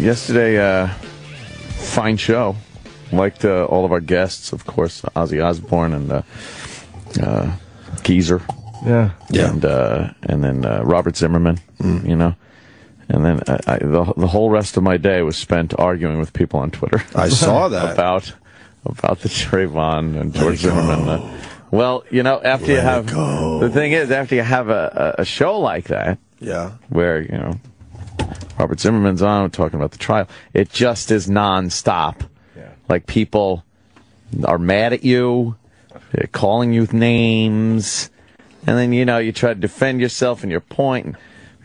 Yesterday, fine show. Liked all of our guests, of course, Ozzy Osbourne and Geezer. Yeah. And then Robert Zimmerman, you know. And then the whole rest of my day was spent arguing with people on Twitter. I saw that. about the Trayvon and George Zimmerman. Well, you know, after you have the thing is, after you have a show like that, where, you know, Robert Zimmerman's on talking about the trial, it just is nonstop. Yeah. Like, people are mad at you, they're calling you names, and then, you know, you try to defend yourself and your point, and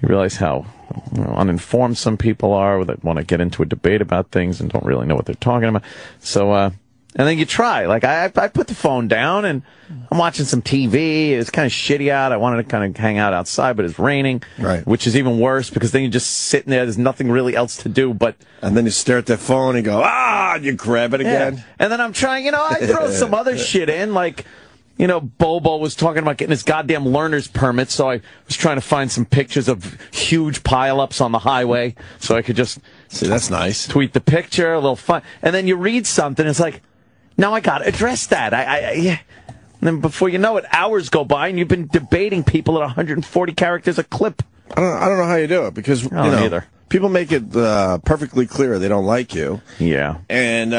you realize how, you know, uninformed some people are, that want to get into a debate about things and don't really know what they're talking about. So, and then you try. Like, I put the phone down, and I'm watching some TV. It's kind of shitty out. I wanted to kind of hang out outside, but it's raining. Right. Which is even worse, because then you're just sitting there. There's nothing really else to do but... And then you stare at that phone and go, and you grab it again. Yeah. And then I'm trying, you know, I throw some other shit in, like... You know, Bobo was talking about getting his goddamn learner's permit, so I was trying to find some pictures of huge pileups on the highway, so I could just... See, that's nice. Tweet the picture, a little fun. And then you read something, it's like, now I got to address that. Yeah. And then before you know it, hours go by, and you've been debating people at 140 characters a clip. I don't know how you do it, because, either. People make it perfectly clear they don't like you. Yeah. And,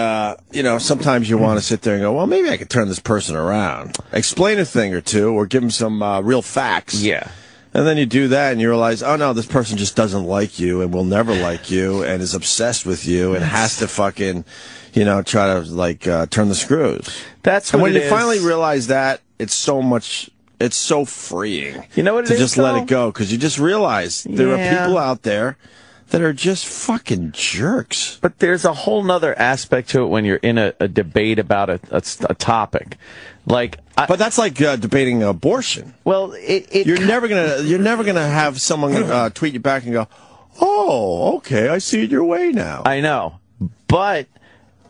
you know, sometimes you want to sit there and go, well, maybe I could turn this person around. Explain a thing or two, or give them some real facts. Yeah. And then you do that, and you realize, oh, no, this person just doesn't like you and will never like you and is obsessed with you and has to fucking, you know, try to, like, turn the screws. That's what it is. And when you finally realize that, it's so much... It's so freeing. You know what it to is, just let it go, because you just realize there are people out there that are just fucking jerks. But there's a whole nother aspect to it when you're in a debate about a topic. Like, but that's like debating abortion. Well, you're never gonna have someone tweet you back and go, "Oh, okay, I see it your way now." I know, but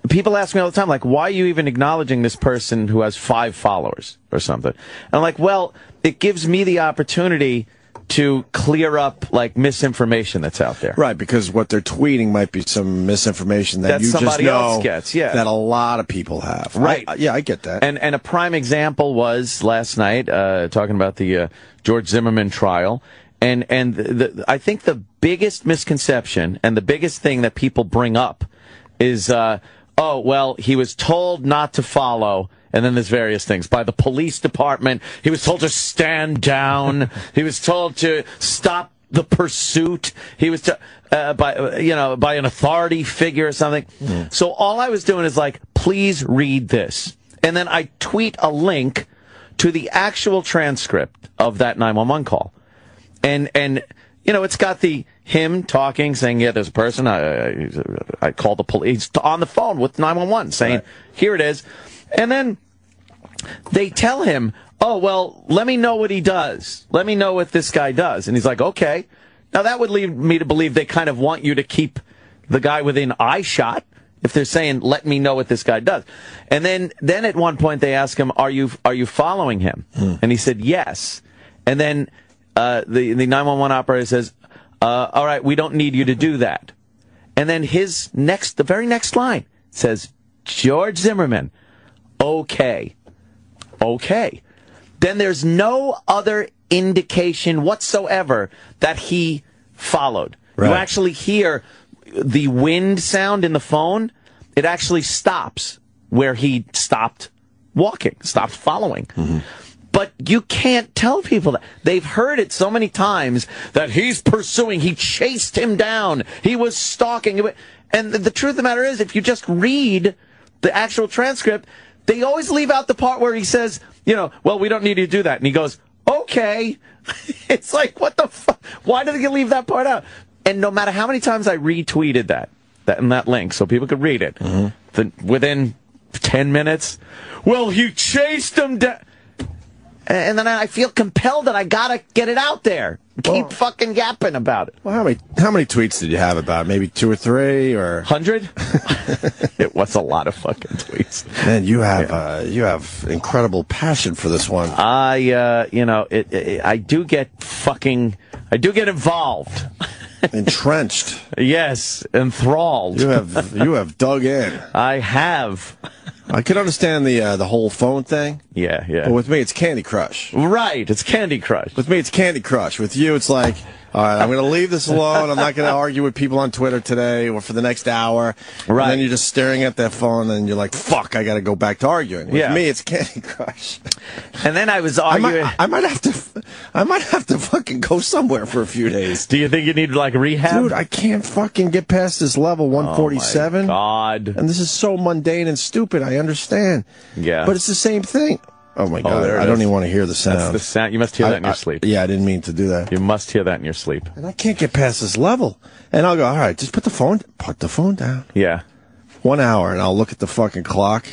people ask me all the time, like, why are you even acknowledging this person who has 5 followers or something? And I'm like, well, it gives me the opportunity to clear up, like, misinformation that's out there. Right, because what they're tweeting might be some misinformation that you somebody just know else gets, yeah. that a lot of people have. Right. I get that. And a prime example was last night, talking about the George Zimmerman trial. And I think the biggest misconception and the biggest thing that people bring up is, oh, well, he was told not to follow, and then there's various things. By the police department, he was told to stand down. He was told to stop the pursuit. He was by an authority figure or something. Mm. So all I was doing is like, please read this. And then I tweet a link to the actual transcript of that 911 call. And you know, it's got him talking, saying, yeah, there's a person, I called the police, on the phone with 911, saying, here it is. And then they tell him, oh, well, let me know what he does. Let me know what this guy does. And he's like, okay. Now, that would lead me to believe they kind of want you to keep the guy within eye shot if they're saying, let me know what this guy does. And then at one point they ask him, are you following him? And he said, yes. And then the 911 operator says, all right, we don't need you to do that. And then the very next line says, George Zimmerman, okay. Okay. Then there's no other indication whatsoever that he followed. Right. You actually hear the wind sound in the phone. It actually stops where he stopped walking, stopped following. Mm-hmm. But you can't tell people that. They've heard it so many times that he's pursuing, he chased him down, he was stalking. And the truth of the matter is, if you just read the actual transcript, they always leave out the part where he says, you know, well, we don't need you to do that. And he goes, okay. It's like, what the fuck? Why did you leave that part out? And no matter how many times I retweeted that in that link so people could read it, within 10 minutes, well, he chased him down. And then I feel compelled that I gotta get it out there. Keep fucking yapping about it. Well, how many tweets did you have about it? Maybe 2 or 3 or 100? It was a lot of fucking tweets. Man, you have incredible passion for this one. I do get involved. Entrenched. Yes, enthralled. You have dug in. I have. I can understand the whole phone thing. Yeah, yeah. But with me, it's Candy Crush. Right, it's Candy Crush. With me, it's Candy Crush. With you, it's like, all right, I'm going to leave this alone. I'm not going to argue with people on Twitter today or for the next hour. Right. And then you're just staring at that phone, and you're like, fuck, I got to go back to arguing. With me, it's Candy Crush. And then I was arguing. I might have to fucking go somewhere for a few days. Do you think you need like rehab? Dude, I can't fucking get past this level 147. Oh my God. And this is so mundane and stupid. I understand. Yeah. But it's the same thing. Oh my God. I don't even want to hear the sound. That's the sound. You must hear that in your sleep. Yeah, I didn't mean to do that. You must hear that in your sleep. And I can't get past this level. And I'll go, all right, just put the phone down. Yeah. 1 hour, and I'll look at the fucking clock.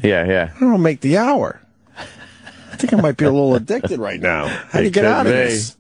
Yeah, yeah. I don't make the hour. I think I might be a little addicted right now. How do you get out of this?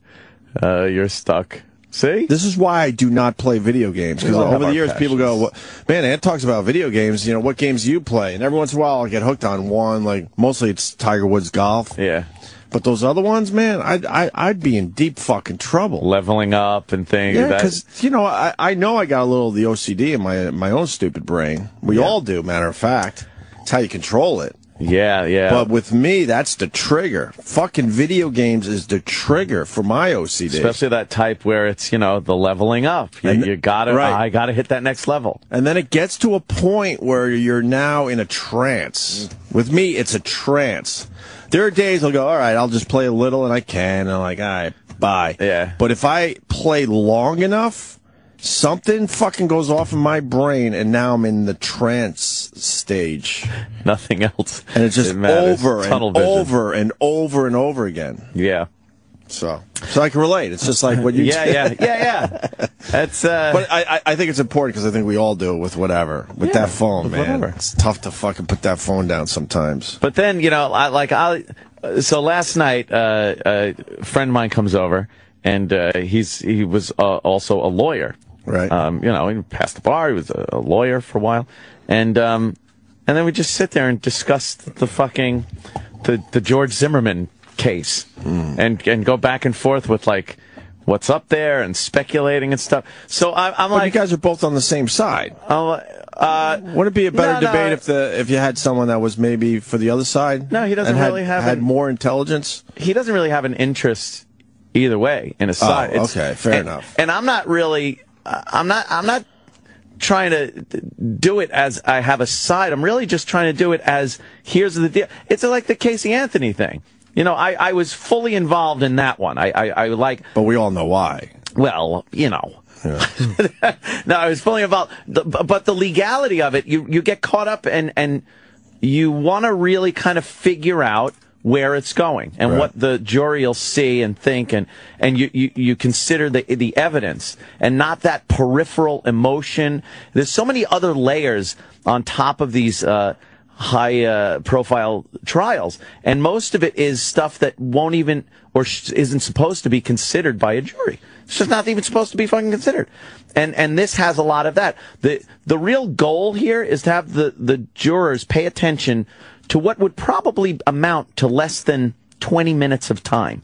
You're stuck. See? This is why I do not play video games. Because over the years, people go, well, man, Ant talks about video games. You know, what games do you play? And every once in a while, I'll get hooked on one. Like, mostly it's Tiger Woods golf. Yeah. But those other ones, man, I'd be in deep fucking trouble. Leveling up and things. Yeah, because, you know I got a little of the OCD in my own stupid brain. We all do, matter of fact. It's how you control it. Yeah, yeah. But with me, that's the trigger. Fucking video games is the trigger for my OCD. Especially that type where it's, you know, the leveling up. You gotta, I gotta hit that next level. And then it gets to a point where you're now in a trance. With me, it's a trance. There are days I'll go, all right, I'll just play a little, and I can. And I'm like, all right, bye. Yeah. But if I play long enough, something fucking goes off in my brain, and now I'm in the trance stage. Nothing else. And it's just over and over and over and over again. Yeah. So I can relate. It's just like what you yeah. That's But I think it's important because I think we all do it with whatever. With that phone, man. Whatever. It's tough to fucking put that phone down sometimes. But then, you know, so last night, a friend of mine comes over, and he was also a lawyer. Right. You know, he passed the bar. He was a lawyer for a while, and then we just sit there and discuss the George Zimmerman case, and go back and forth with like what's up there and speculating and stuff. So I'm like, you guys are both on the same side. Would it be a better debate if you had someone that was maybe for the other side? No, he doesn't really had more intelligence. He doesn't really have an interest either way in his side. Okay, fair enough. And I'm not really. I'm not trying to do it as I have a side. I'm really just trying to do it as here's the deal. It's like the Casey Anthony thing. You know, I was fully involved in that one. I like. But we all know why. Well, you know. Yeah. No, I was fully involved. But the legality of it, you get caught up and you want to really kind of figure out where it's going and what the jury will see and think, and you consider the evidence and not that peripheral emotion. There's so many other layers on top of these high profile trials, and most of it is stuff that won't even or isn't supposed to be considered by a jury. It's just not even supposed to be fucking considered. And this has a lot of that. The real goal here is to have the jurors pay attention to what would probably amount to less than 20 minutes of time.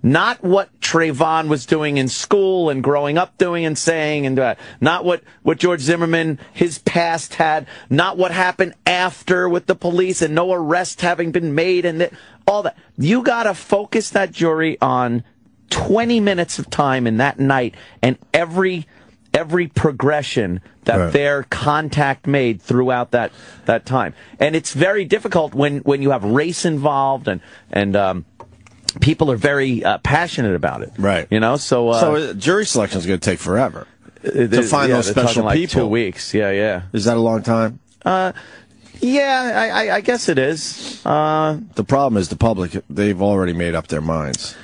Not what Trayvon was doing in school and growing up doing and saying, and not what George Zimmerman, his past had, not what happened after with the police and no arrest having been made and all that. You got to focus that jury on 20 minutes of time in that night and every progression that their contact made throughout that time. And it's very difficult when you have race involved and people are very passionate about it. Right. You know, so jury selection is going to take forever to find those special like people. 2 weeks. Yeah. Is that a long time? Yeah, I guess it is. The problem is the public, they've already made up their minds.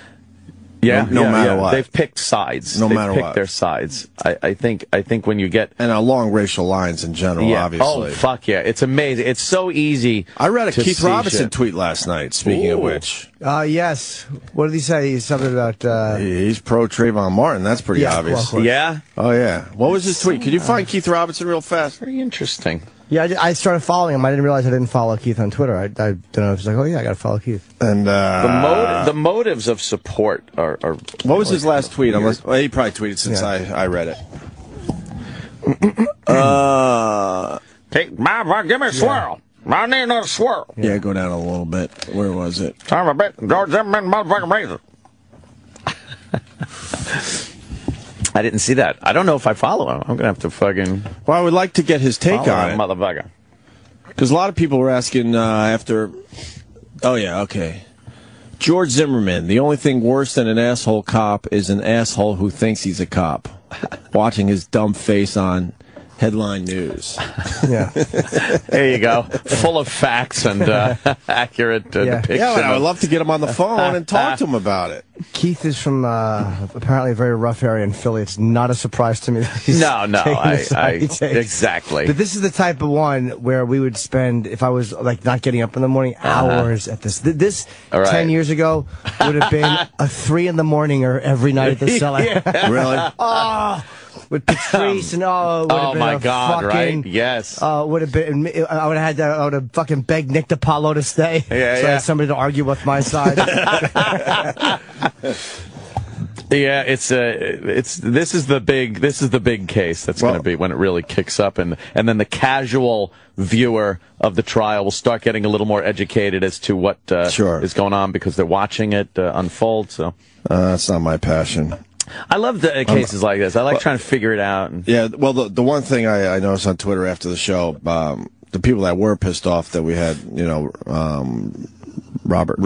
Yeah, no matter what. They've picked sides. No matter what. They've picked their sides. I think when you get... And along racial lines in general, obviously. Oh, fuck yeah. It's amazing. It's so easy. I read a Keith Robinson tweet last night, speaking of which. Yes. What did he say? He's something about... He's pro Trayvon Martin. That's pretty obvious. Well, yeah? Oh, yeah. What was his tweet? Could you find Keith Robinson real fast? Very interesting. Yeah, I started following him. I didn't realize I didn't follow Keith on Twitter. I don't know. It's like, oh, yeah, I got to follow Keith. And the motives of support are what was his last tweet? Unless he probably tweeted since I read it. Give me a swirl. I need another swirl. Yeah, go down a little bit. Where was it? Time a bit. George Zimmerman, motherfucking razor. I didn't see that. I don't know if I follow him. I'm going to have to fucking... Well, I would like to get his take on it. Motherfucker. Because a lot of people were asking after... Oh, yeah, okay. George Zimmerman, the only thing worse than an asshole cop is an asshole who thinks he's a cop. Watching his dumb face on headline news. Yeah. There you go. Full of facts and accurate depiction. Yeah, I would love to get him on the phone and talk to him about it. Keith is from apparently a very rough area in Philly. It's not a surprise to me that he's exactly. But this is the type of one where we would spend, if I was like not getting up in the morning, hours at this. This 10 years ago would have been a 3 in the morning or every night at the cellar. Really? Oh, with Patrice and my God, fucking, right? Yes. Would have been. I would have fucking begged Nick DiPaolo to stay. I had somebody to argue with my side. Yeah, this is the big case that's going to be when it really kicks up, and then the casual viewer of the trial will start getting a little more educated as to what is going on because they're watching it unfold. So that's not my passion. I love the cases like this. I like trying to figure it out. Yeah, well, the one thing I noticed on Twitter after the show, the people that were pissed off that we had, Robert,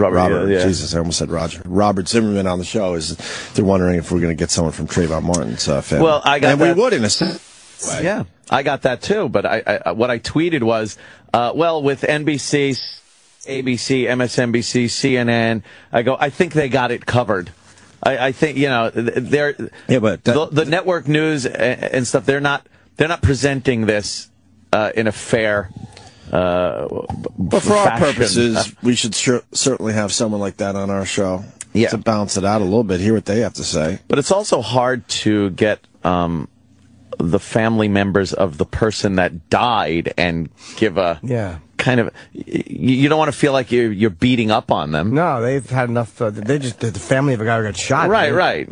Jesus, I almost said Roger. Robert Zimmerman on the show is they're wondering if we're going to get someone from Trayvon Martin's family. Well, I got we would in a sense. Yeah, I got that too. But what I tweeted was, with NBC, ABC, MSNBC, CNN, I think they got it covered. I think they're but the network news and stuff. They're not presenting this in a fair. But for our purposes, we should certainly have someone like that on our show to bounce it out a little bit, hear what they have to say. But it's also hard to get the family members of the person that died and give a kind of. You don't want to feel like you're beating up on them. No, they've had enough. They just the family of a guy who got shot. Right.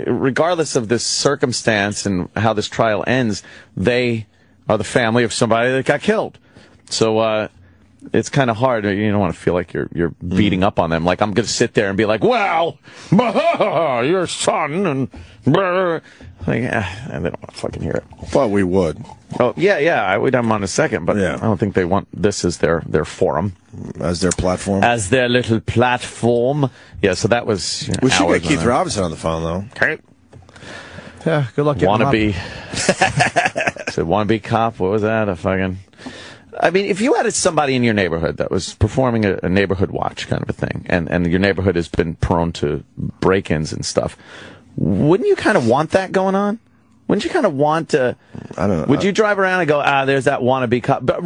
Regardless of this circumstance and how this trial ends, they are the family of somebody that got killed. So it's kind of hard. You don't want to feel like you're beating up on them. Like I'm going to sit there and be like, "Well, your son," and they don't want to fucking hear it. But we would. Oh yeah, we'd have them on a second, but I don't think they want this as their forum, as their platform, as their little platform. Yeah, so that was. We should get Keith Robinson on the phone though. Okay. Yeah, good luck. Wannabe. Said wannabe cop. What was that? A fucking. I mean, if you had somebody in your neighborhood that was performing a neighborhood watch kind of a thing, and your neighborhood has been prone to break-ins and stuff, wouldn't you kind of want that going on? Wouldn't you kind of want to? I don't know. Would you drive around and go, there's that wannabe cop? But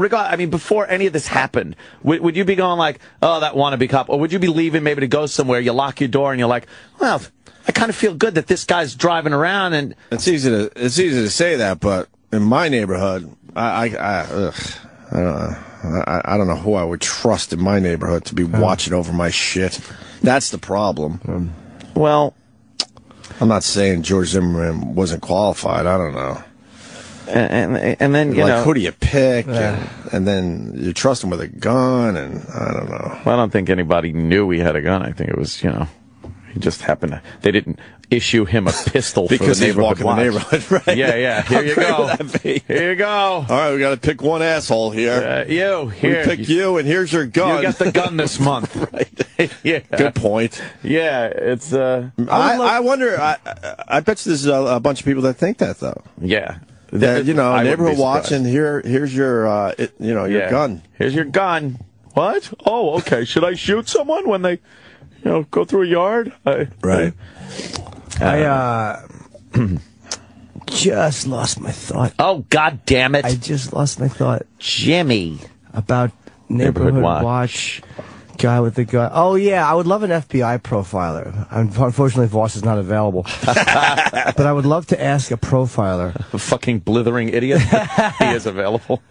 before any of this happened, would you be going like, oh, that wannabe cop? Or would you be leaving maybe to go somewhere, you lock your door, and you're like, well, I kind of feel good that this guy's driving around and... It's easy to say that, but in my neighborhood, I don't know who I would trust in my neighborhood to be watching over my shit. That's the problem. Well, I'm not saying George Zimmerman wasn't qualified. I don't know. And then, who do you pick? And then you trust him with a gun, and I don't know. Well, I don't think anybody knew he had a gun. I think it was, he just happened to... They didn't issue him a pistol because for the neighborhood he's walking the neighborhood, right? Yeah. Here you go. Here you go. All right, we got to pick one asshole here. You. Here. We pick you, and here's your gun. You got the gun this month. Right. Yeah. Good point. Yeah, it's... I wonder... I bet you there's a bunch of people that think that, though. Yeah. Neighborhood watch, and here's your, your gun. Here's your gun. What? Oh, okay. Should I shoot someone when they... go through a yard? Right. I just lost my thought. Oh, God damn it. I just lost my thought. Jimmy. About Neighborhood Watch. Guy with the gun. Oh, yeah, I would love an FBI profiler. Unfortunately, Voss is not available. But I would love to ask a profiler. A fucking blithering idiot. He is available.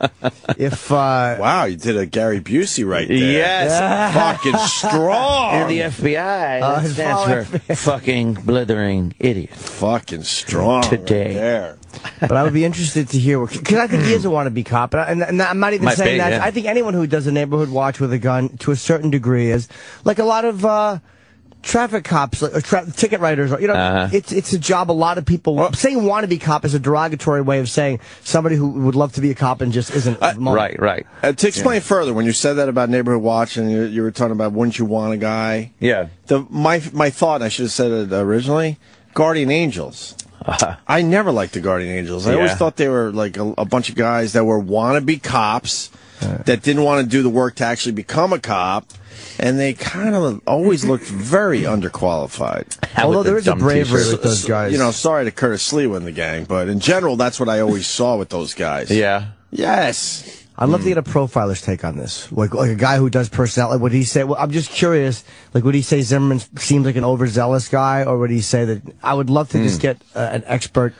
If Wow, you did a Gary Busey right there. Yes. Fucking strong. And the FBI, that stands for fucking blithering idiot. Fucking strong Today. right there. But I would be interested to hear, because I think he is a wannabe cop, and I'm not even Might saying be, that. yeah. I think anyone who does a neighborhood watch with a gun, to a certain degree, is like a lot of traffic cops, or ticket writers. You know, it's a job a lot of people. Saying wannabe cop is a derogatory way of saying somebody who would love to be a cop and just isn't. Right. To explain further, when you said that about neighborhood watch, and you were talking about wouldn't you want a guy? Yeah. My thought, and I should have said it originally, Guardian Angels. I never liked the Guardian Angels. I always thought they were like a bunch of guys that were wannabe cops that didn't want to do the work to actually become a cop, and they kind of always looked very underqualified. Although there is a bravery with those guys. You know, sorry to Curtis Slewa in the gang, but in general, that's what I always saw with those guys. Yeah. Yes. I'd love to get a profiler's take on this. Like a guy who does personality. Would he say, well, I'm just curious, like, would he say Zimmerman seems like an overzealous guy, or would he say that, I would love to just get an expert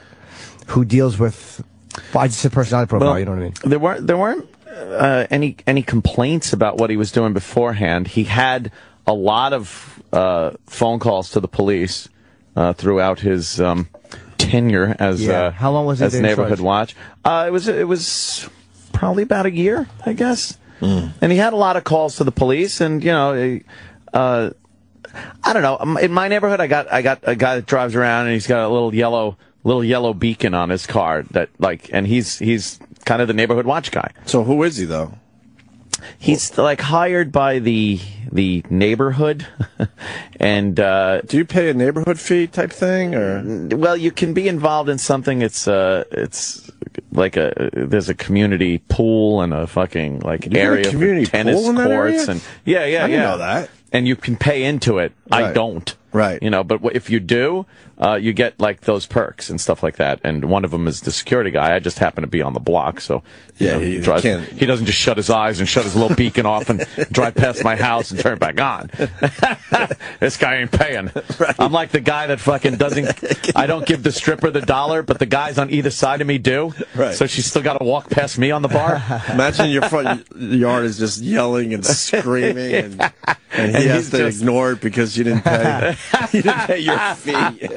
who deals with, well, I just said personality profile, Well, you know what I mean? There weren't any complaints about what he was doing beforehand. He had a lot of phone calls to the police throughout his tenure as How long was he as there in neighborhood charge? watch. It was probably about a year, I guess. And he had a lot of calls to the police, and you know, I don't know. In my neighborhood, I got a guy that drives around, and he's got a little yellow beacon on his car that and he's kind of the neighborhood watch guy. So who is he though? He's like hired by the neighborhood, and do you pay a neighborhood fee type thing, or? Well, you can be involved in something. It's like there's a community pool and a fucking like area for tennis courts, and yeah. I didn't know that. And you can pay into it. Right. I don't. Right. You know, but if you do, you get like those perks and stuff like that. And one of them is the security guy. I just happen to be on the block, so yeah, he doesn't just shut his eyes and shut his little beacon off and drive past my house and turn it back on. This guy ain't paying. Right. I'm like the guy that fucking doesn't. I don't give the stripper the $1, but the guys on either side of me do. Right. So she's still got to walk past me on the bar. Imagine your front yard is just yelling and screaming, and he has to ignore it because you didn't pay. You didn't pay your fee.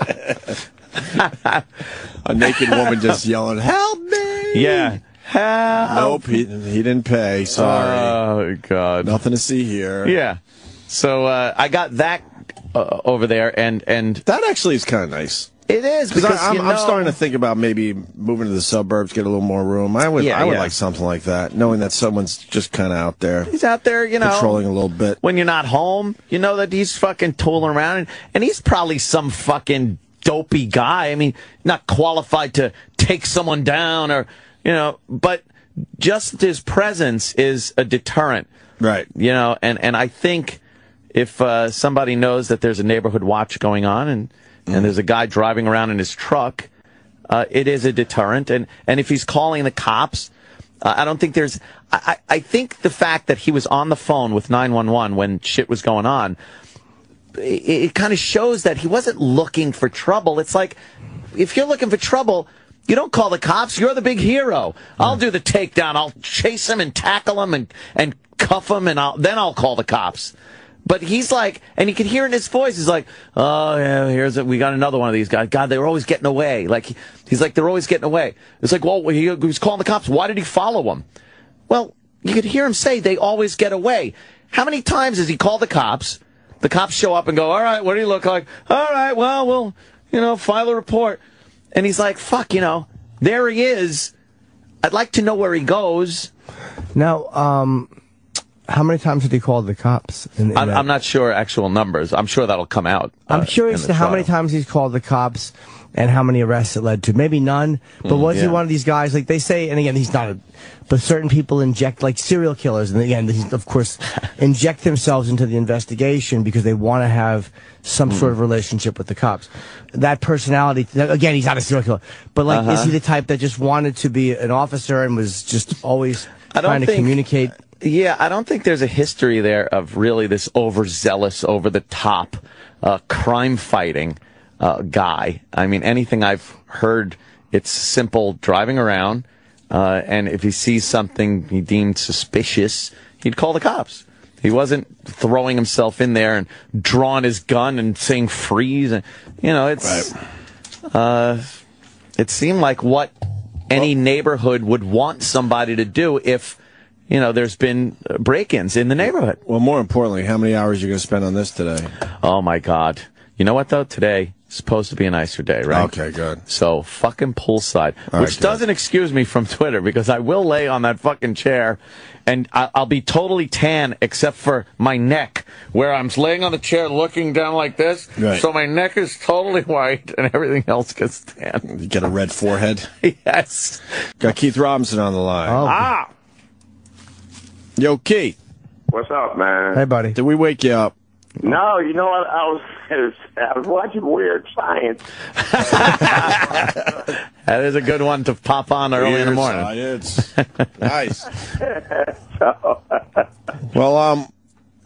A naked woman just yelling, "Help me!" Yeah. Help. Nope, he didn't pay. Sorry. Oh, God. Nothing to see here. Yeah. So I got that over there, and that actually is kind of nice. It is, because I'm starting to think about maybe moving to the suburbs, get a little more room. I would like something like that, knowing that someone's just kind of out there. He's out there, you know, patrolling a little bit. When you're not home, you know that he's fucking tooling around, and he's probably some fucking dopey guy. I mean, not qualified to take someone down, or you know, but just his presence is a deterrent, right? You know, and I think if somebody knows that there's a neighborhood watch going on, and there's a guy driving around in his truck, it is a deterrent. And if he's calling the cops, I don't think there's... I think the fact that he was on the phone with 911 when shit was going on, it kind of shows that he wasn't looking for trouble. It's like, if you're looking for trouble, you don't call the cops. You're the big hero. I'll do the takedown. I'll chase him and tackle him and cuff him, and then I'll call the cops. But he's like, and you can hear in his voice, he's like, oh, yeah, we got another one of these guys. God, they were always getting away. Like, he's like, they're always getting away. It's like, well, he was calling the cops. Why did he follow them? Well, you could hear him say they always get away. How many times has he called the cops? The cops show up and go, all right, what do you look like? All right, well, we'll, you know, file a report. And he's like, fuck, you know, there he is. I'd like to know where he goes. Now, how many times did he call the cops? I'm not sure actual numbers. I'm sure that'll come out. I'm curious to how many times he's called the cops and how many arrests it led to. Maybe none, but was he one of these guys, like they say, and again, he's not, but certain people inject, like serial killers, and again, he's, of course, inject themselves into the investigation because they want to have some sort of relationship with the cops. That personality, again, he's not a serial killer, but like, is he the type that just wanted to be an officer and was just always trying to communicate? Yeah, I don't think there's a history there of really this overzealous, over-the-top crime-fighting guy. I mean, anything I've heard, it's simple driving around, and if he sees something he deemed suspicious, he'd call the cops. He wasn't throwing himself in there and drawing his gun and saying freeze. And, it's it seemed like what any neighborhood would want somebody to do if, there's been break-ins in the neighborhood. Well, more importantly, how many hours are you going to spend on this today? Oh, my God. You know what, though? Today is supposed to be a nicer day, right? Okay, good. So, fucking poolside. Which doesn't excuse me from Twitter, because I will lay on that fucking chair, and I'll be totally tan except for my neck, where I'm laying on the chair looking down like this. Right. So my neck is totally white, and everything else gets tan. You get a red forehead? Yes. Got Keith Robinson on the line. Oh. Yo, Keith. What's up, man? Hey, buddy. Did we wake you up? No, you know what? I was watching Weird Science. That is a good one to pop on early in the morning. Science. Nice. Well,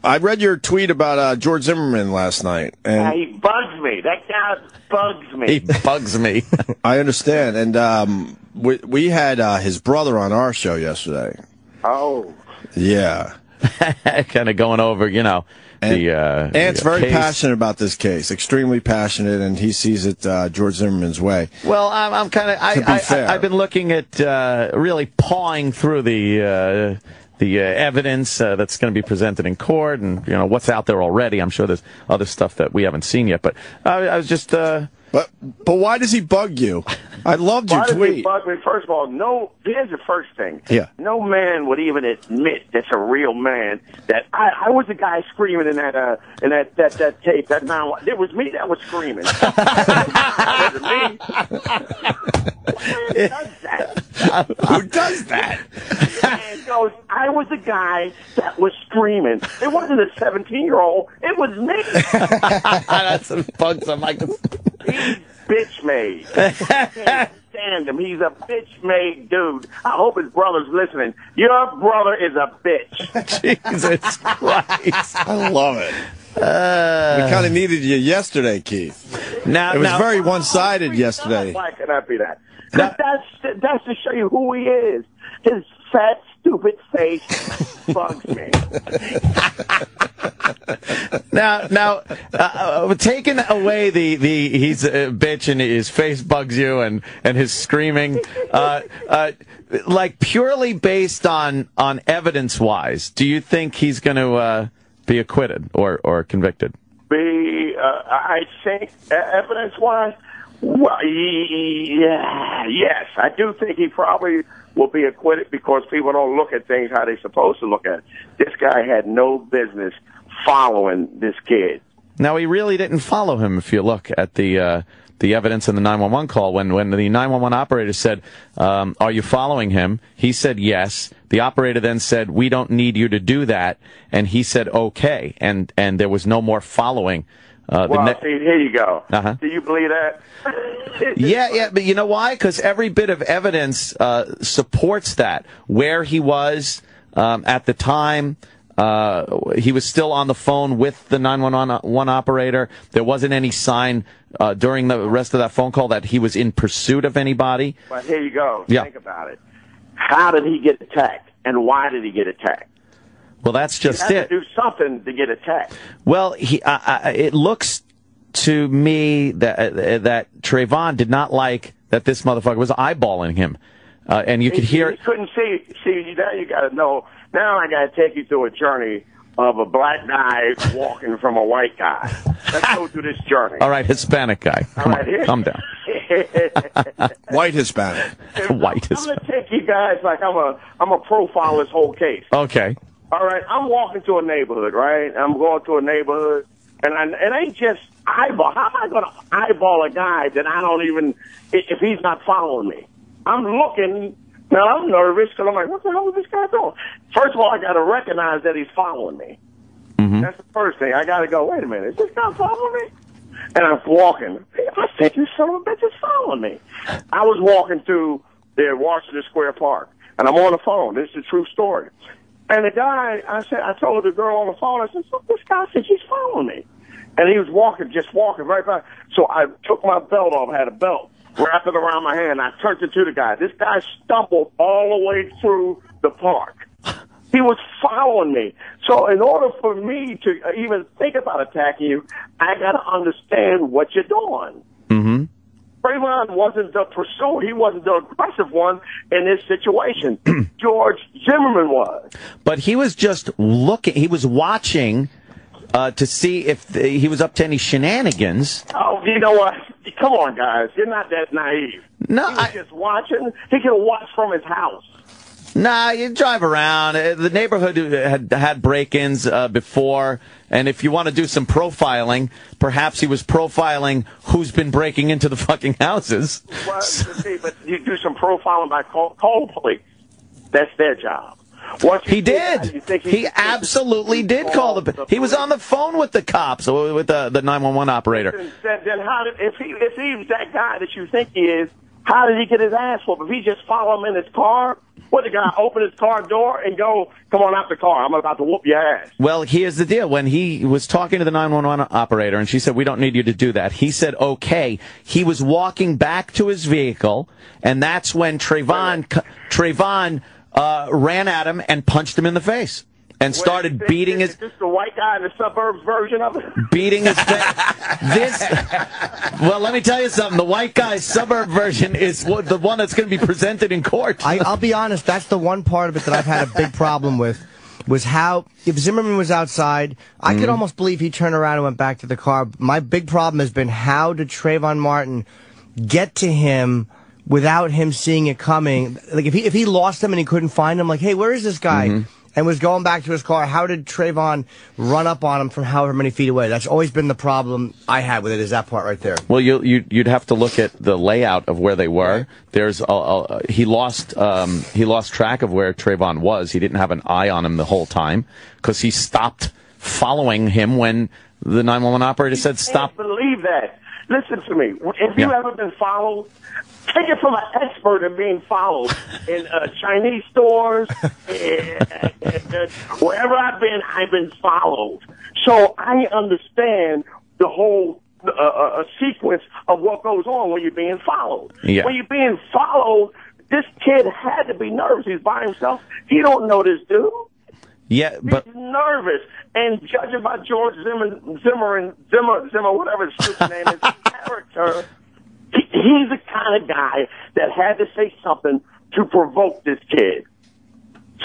I read your tweet about George Zimmerman last night, and He bugs me. That guy bugs me. He bugs me. I understand. And we had his brother on our show yesterday. Oh. Yeah. Kind of going over, Ant's very case. passionate about this case, extremely passionate, and he sees it George Zimmerman's way. Well, I'm kind of. I've been looking at really pawing through the evidence that's going to be presented in court, and what's out there already. I'm sure there's other stuff that we haven't seen yet, but I was just. But why does he bug you? I loved your Why does he tweet. bug me? First of all, here's the first thing. Yeah. No man would even admit that's a real man. That I was the guy screaming in that tape. That now it was me that was screaming. It was me. Who does that? Who does that? And goes, I was the guy that was screaming. It wasn't a 17-year-old. It was me. That's what bugs him. He's bitch-made. I can't stand him. He's a bitch-made dude. I hope his brother's listening. Your brother is a bitch. Jesus Christ. I love it. We kind of needed you yesterday, Keith. It was very one-sided yesterday. Why can I be that? That's to show you who he is. His fat, stupid face bugs me. Now, taking away the he's a bitch and his face bugs you and his screaming, like purely based on evidence-wise, do you think he's going to be acquitted or convicted? I think evidence-wise, well, yeah, yes, I do think he probably will be acquitted because people don't look at things how they're supposed to look at it. This guy had no business following this kid. Now, he really didn't follow him, if you look at the evidence in the 911 call. When the 911 operator said, are you following him? He said yes. The operator then said, we don't need you to do that. And he said, okay. And there was no more following. See, here you go. Uh-huh. Do you believe that? Yeah, but you know why? Because every bit of evidence supports that. Where he was at the time, he was still on the phone with the 911 operator. There wasn't any sign during the rest of that phone call that he was in pursuit of anybody. But here you go. Yeah. Think about it. How did he get attacked, and why did he get attacked? Well, that's just he had it. to do something to get attacked. Well, it looks to me that Trayvon did not like that this motherfucker was eyeballing him, and you could hear. He couldn't see. See, now you got to know. Now I got to take you through a journey of a black guy walking from a white guy. Let's go through this journey. All right, Hispanic guy. Come on, calm down. White Hispanic. White I'm Hispanic. gonna take you guys like I'm a profile this whole case. Okay. All right, I'm walking to a neighborhood, right? I'm going to a neighborhood, and it ain't just eyeball. How am I going to eyeball a guy that I don't even, if he's not following me? I'm looking, now I'm nervous because I'm like, what the hell is this guy doing? First of all, I got to recognize that he's following me. Mm-hmm. That's the first thing. I got to go, wait a minute, is this guy following me? And I'm walking. I think this son of a bitch is following me. I was walking through the Washington Square Park, and I'm on the phone. This is a true story. And the guy, I told the girl on the phone, I said, "Look, this guy said he's following me." And he was just walking right by. So I took my belt off, I had a belt, wrapped it around my hand. I turned it to the guy. This guy stumbled all the way through the park. He was following me. So in order for me to even think about attacking you, I got to understand what you're doing. Mm-hmm. Trayvon wasn't the pursuer. He wasn't the aggressive one in this situation. George Zimmerman was. But he was just looking. He was watching to see if he was up to any shenanigans. Oh, you know what? Come on, guys. You're not that naive. No, he was just watching. He could watch from his house. Nah, you drive around. The neighborhood had break-ins before, and if you want to do some profiling, perhaps he was profiling who's been breaking into the fucking houses. Well, but you do some profiling by call the police. That's their job. He did. He absolutely did call the. He was on the phone with the cops, with the 911 operator. Then how did if he's that guy that you think he is? How did he get his ass whooped? If he just follow him in his car, what, the guy open his car door and go, "Come on out the car, I'm about to whoop your ass"? Well, here's the deal. When he was talking to the 911 operator and she said, "We don't need you to do that," he said, "Okay." He was walking back to his vehicle, and that's when Trayvon ran at him and punched him in the face. And started beating his... Is this the white guy in the suburbs version of it? Beating his face. Well, let me tell you something. The white guy's suburb version is the one that's going to be presented in court. I'll be honest. That's the one part of it that I've had a big problem with, was how, if Zimmerman was outside, I could almost believe he turned around and went back to the car. My big problem has been, how did Trayvon Martin get to him without him seeing it coming? Like, if he lost him and he couldn't find him, like, hey, where is this guy? And was going back to his car, how did Trayvon run up on him from however many feet away? That's always been the problem I had with it, is that part right there. Well, you'd have to look at the layout of where they were. Right. There's he lost track of where Trayvon was. He didn't have an eye on him the whole time because he stopped following him when the 911 operator said stop. I can't believe that. Listen to me. If you ever been followed, take it from an expert in being followed in Chinese stores, wherever I've been followed. So I understand the whole sequence of what goes on when you're being followed. Yeah. When you're being followed, this kid had to be nervous. He's by himself. He don't know this dude. Yeah, but he's nervous. And judging by George Zimmerman, whatever his stupid name is, character, he's the kind of guy that had to say something to provoke this kid.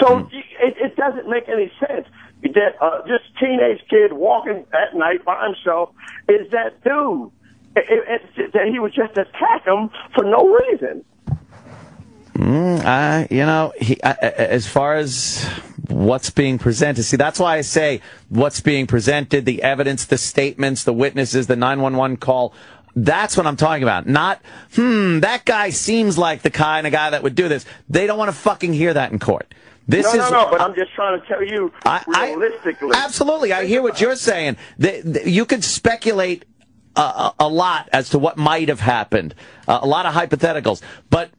So it doesn't make any sense that this teenage kid walking at night by himself is that dude. That he would just attack him for no reason. As far as what's being presented, see, that's why I say what's being presented, the evidence, the statements, the witnesses, the 911 call. That's what I'm talking about. Not, that guy seems like the kind of guy that would do this. They don't want to fucking hear that in court. No, but I'm just trying to tell you realistically. Absolutely. I hear what you're saying. You could speculate a lot as to what might have happened, a lot of hypotheticals. But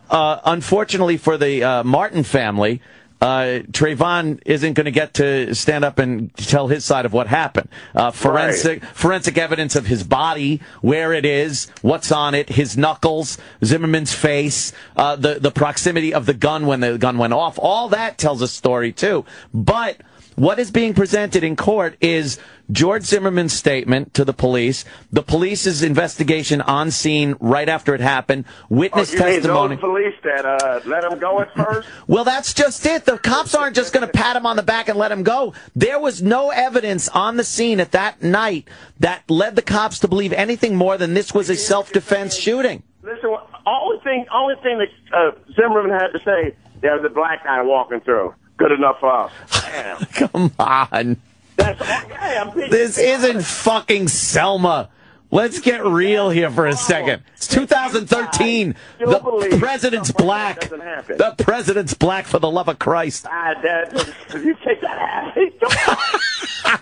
unfortunately for the Martin family, Trayvon isn't going to get to stand up and tell his side of what happened. Forensic evidence of his body, where it is, what's on it, his knuckles, Zimmerman's face, the proximity of the gun when the gun went off. All that tells a story too. But what is being presented in court is George Zimmerman's statement to the police's investigation on scene right after it happened, witness testimony. Those police that let him go at first? Well, that's just it. The cops aren't just going to pat him on the back and let him go. There was no evidence on the scene at that night that led the cops to believe anything more than this was a self-defense shooting. Listen, only thing that Zimmerman had to say, there's a black guy walking through. Good enough for us. Damn. Come on. This isn't fucking Selma. Let's get real here for a second. It's 2013. The president's black. The president's black, for the love of Christ. You take that ass.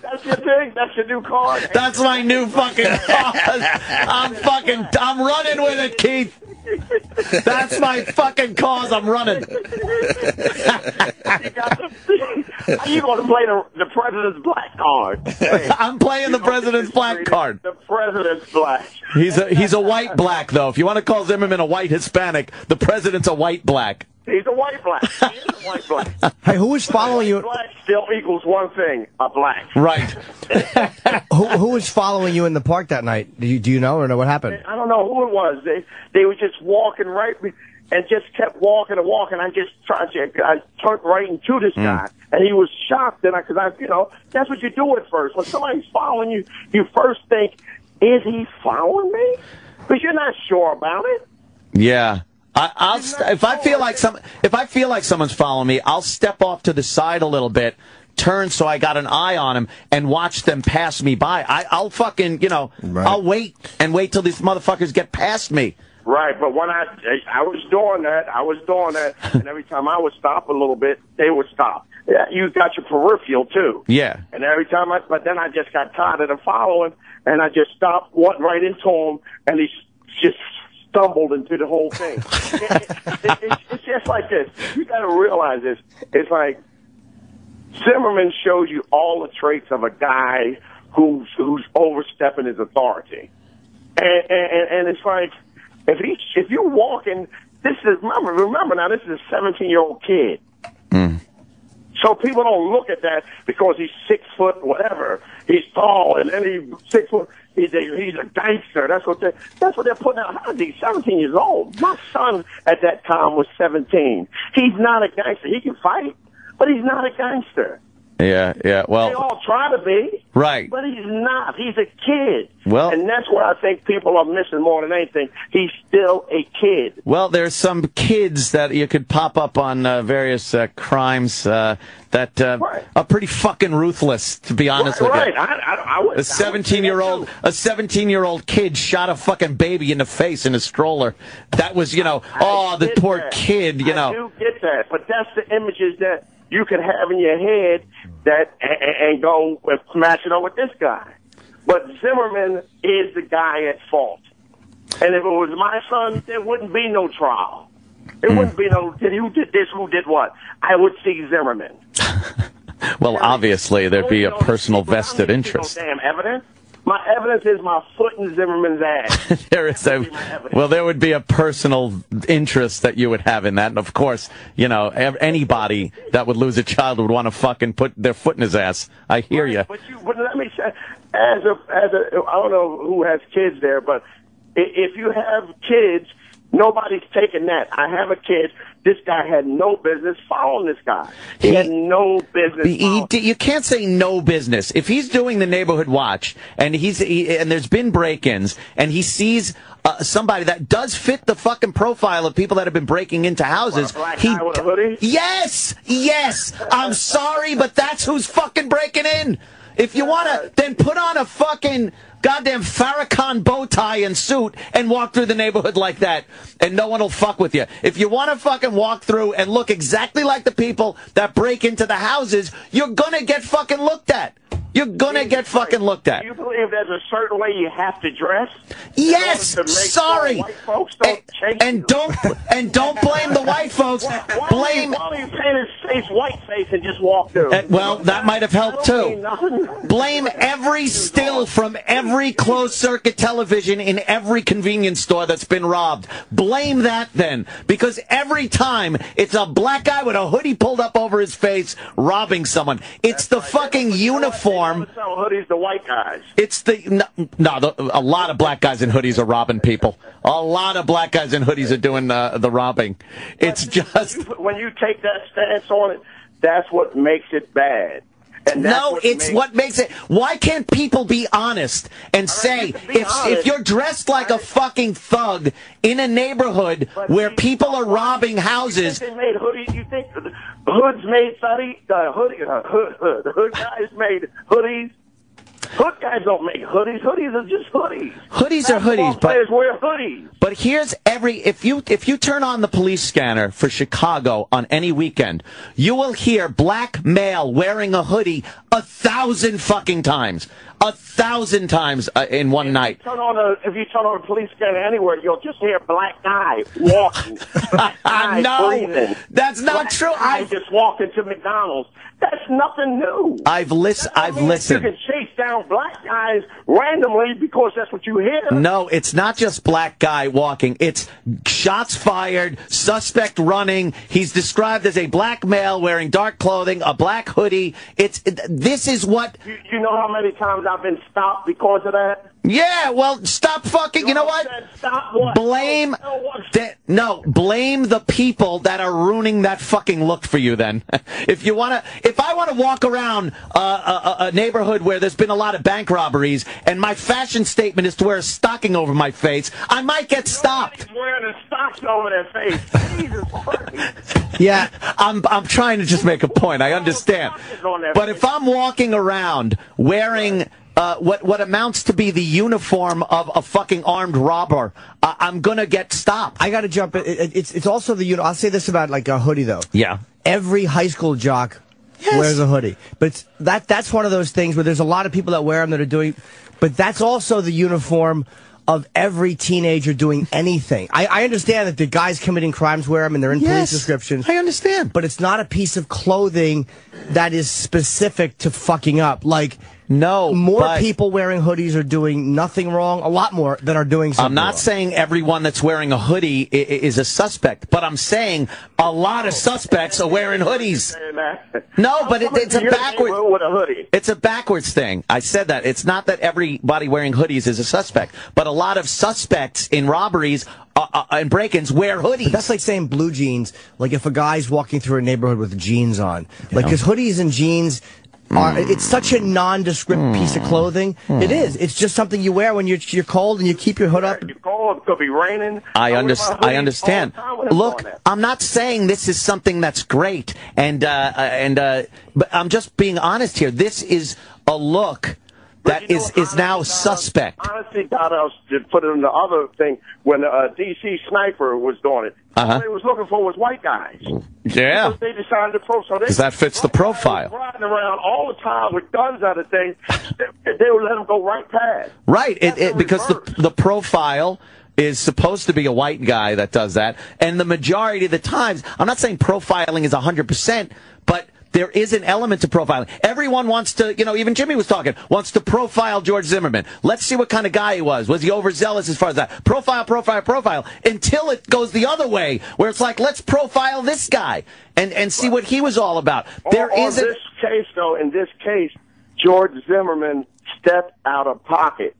That's your thing? That's your new card? That's my new fucking card. I'm running with it, Keith. That's my fucking cause. I'm running. Are you going to play the president's black card? Hey, I'm playing the president's black card. The president's black. He's a white black, though. If you want to call Zimmerman a white Hispanic, the president's a white black. He's a white black. He is a white black. Hey, who was following you? Black still equals one thing, a black. Right. Who was following you in the park that night? Do you know or know what happened? I don't know who it was. They were just walking right and just kept walking and walking. I turned right into this guy, and he was shocked. And because that's what you do at first. When somebody's following you, you first think, is he following me? Because you're not sure about it. Yeah. If I feel like someone's following me, I'll step off to the side a little bit, turn so I got an eye on him, and watch them pass me by. I'll fucking, right. I'll wait till these motherfuckers get past me. Right, but when I was doing that, and every time I would stop a little bit, they would stop. Yeah, you got your peripheral too. Yeah. And every time but then I just got tired of the following, and I just stopped, went right into him, and he just stumbled into the whole thing. It's just like this. You got to realize this. It's like Zimmerman shows you all the traits of a guy who's overstepping his authority, and it's like if you're walking, remember now, this is a 17-year-old kid. So people don't look at that because he's 6 foot, whatever. He's tall, and then he's 6 foot. He's a gangster. That's what they're putting out. How is he 17 years old? My son at that time was 17. He's not a gangster. He can fight, but he's not a gangster. Yeah. Well, they all try to be, right? But he's not. He's a kid. Well, and that's what I think people are missing more than anything. He's still a kid. Well, there's some kids that you could pop up on various crimes that right. are pretty fucking ruthless, to be honest with you. Right. I would, a 17-year-old kid shot a fucking baby in the face in a stroller. That was, the poor kid. I do get that, but that's the images that you could have in your head and go and smash it on with this guy. But Zimmerman is the guy at fault. And if it was my son, there wouldn't be no trial. It wouldn't be no, who did this, who did what? I would see Zimmerman. Well, obviously, there'd be a personal vested interest. No damn evidence. My evidence is my foot in Zimmerman's ass. There would be a personal interest that you would have in that. And of course, anybody that would lose a child would want to fucking put their foot in his ass. I hear you. But let me say, I don't know who has kids there, but if you have kids, nobody's taking that. I have a kid. This guy had no business following this guy. He had no business. You can't say no business. If he's doing the neighborhood watch and and there's been break-ins and he sees somebody that does fit the fucking profile of people that have been breaking into houses. What, a black guy with a hoodie? Yes. I'm sorry, but that's who's fucking breaking in. If you want to, then put on a fucking goddamn Farrakhan bow tie and suit and walk through the neighborhood like that, and no one will fuck with you. If you want to fucking walk through and look exactly like the people that break into the houses, you're gonna get fucking looked at. You're gonna get fucking looked at. Do you believe there's a certain way you have to dress? Yes. Sorry. White folks don't and don't blame the white folks. Why don't you paint his face white face and just walk through? Well, that might have helped too. Blame every still from every closed circuit television in every convenience store that's been robbed. Blame that then, because every time it's a black guy with a hoodie pulled up over his face robbing someone. It's the fucking uniform. Hoodies, the white guys. It's a lot of black guys in hoodies are robbing people. A lot of black guys in hoodies are doing the robbing. It's just when you take that stance on it, that's what makes it bad. What makes it. Why can't people be honest and say if you're dressed like a fucking thug in a neighborhood where people are robbing houses? They made hoodies. You think the hoods made the hood guys made hoodies? Hood guys don't make hoodies. Hoodies are just hoodies. Hoodies are hoodies, players wear hoodies. But here's if you turn on the police scanner for Chicago on any weekend, you will hear black male wearing a hoodie 1,000 fucking times. 1,000 times in one night. If you turn on a police scanner anywhere, you'll just hear a black guy walking. Black guy breathing. That's not true. I just walking to McDonald's. That's nothing new. I've listened. You can chase down black guys randomly because that's what you hear. No, it's not just black guy walking. It's shots fired, suspect running. He's described as a black male wearing dark clothing, a black hoodie. This is what... You know how many times I've been stopped because of that? Yeah, well, stop fucking. You know what? Stop what? Blame the people that are ruining that fucking look for you. Then, if I want to walk around a neighborhood where there's been a lot of bank robberies, and my fashion statement is to wear a stocking over my face, I might get stopped. Nobody's wearing a stocking over their face. Jesus Christ. Yeah, I'm trying to just make a point. I understand, but if I'm walking around wearing what amounts to be the uniform of a fucking armed robber, I'm gonna get stopped. I gotta jump in. It's also I'll say this about like a hoodie though. Yeah. Every high school jock wears a hoodie, but that's one of those things where there's a lot of people that wear them that are doing, but that's also the uniform of every teenager doing anything. I understand that the guys committing crimes wear them and they're in police descriptions. I understand. But it's not a piece of clothing that is specific to fucking up. Like, no, more people wearing hoodies are doing nothing wrong. A lot more than are doing something I'm not wrong. saying everyone that's wearing a hoodie is a suspect, but I'm saying a lot of suspects are wearing hoodies. No, but it's a backwards. It's a backwards thing. I said that. It's not that everybody wearing hoodies is a suspect, but a lot of suspects in robberies and break-ins wear hoodies. But that's like saying blue jeans. Like if a guy's walking through a neighborhood with jeans on, like because hoodies and jeans. It's such a nondescript piece of clothing. It is. It's just something you wear when you're cold and you keep your hood up. You're cold. It could be raining. I understand. Look, I'm not saying this is something that's great, but I'm just being honest here. This is a look that is now suspect. Honestly, God, I was to put it in the other thing when D.C. Sniper was doing it. All they was looking for was white guys. Yeah. Because they decided to because that fits the profile. Riding around all the time with guns out of things, they would let them go right past. Right, because the profile is supposed to be a white guy that does that, and the majority of the times, I'm not saying profiling is 100%, but there is an element to profiling. Everyone wants to, even Jimmy was talking, wants to profile George Zimmerman. Let's see what kind of guy he was. Was he overzealous as far as that? Profile, until it goes the other way, where it's like, let's profile this guy and see what he was all about. In this case, George Zimmerman stepped out of pocket.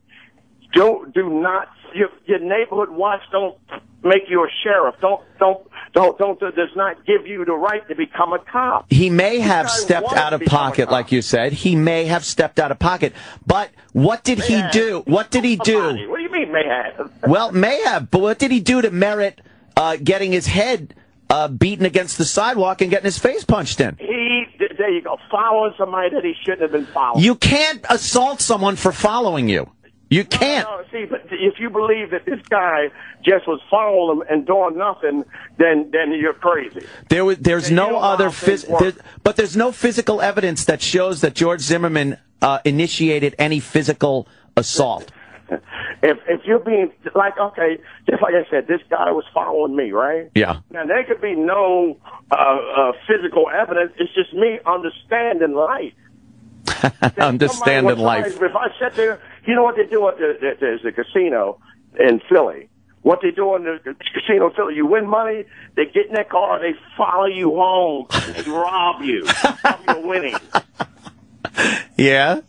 Do not, your neighborhood watch don't make you a sheriff. Does not give you the right to become a cop. He may have stepped out of pocket, like you said. He may have stepped out of pocket. But what did he do? What did he do? What do you mean may have? Well, may have. But what did he do to merit getting his head beaten against the sidewalk and getting his face punched in? There you go, following somebody that he shouldn't have been following. You can't assault someone for following you. You can't. No, see, but if you believe that this guy just was following him and doing nothing, then you're crazy. There's no other but there's no physical evidence that shows that George Zimmerman initiated any physical assault. If you're being like, okay, just like I said, this guy was following me, right? Yeah. Now there could be no physical evidence. It's just me understanding life. Understanding life. If I sit there, you know what they do at there's a casino in Philly. What they do in the casino in Philly, you win money, they get in their car, they follow you home, they rob you of your winning. Yeah?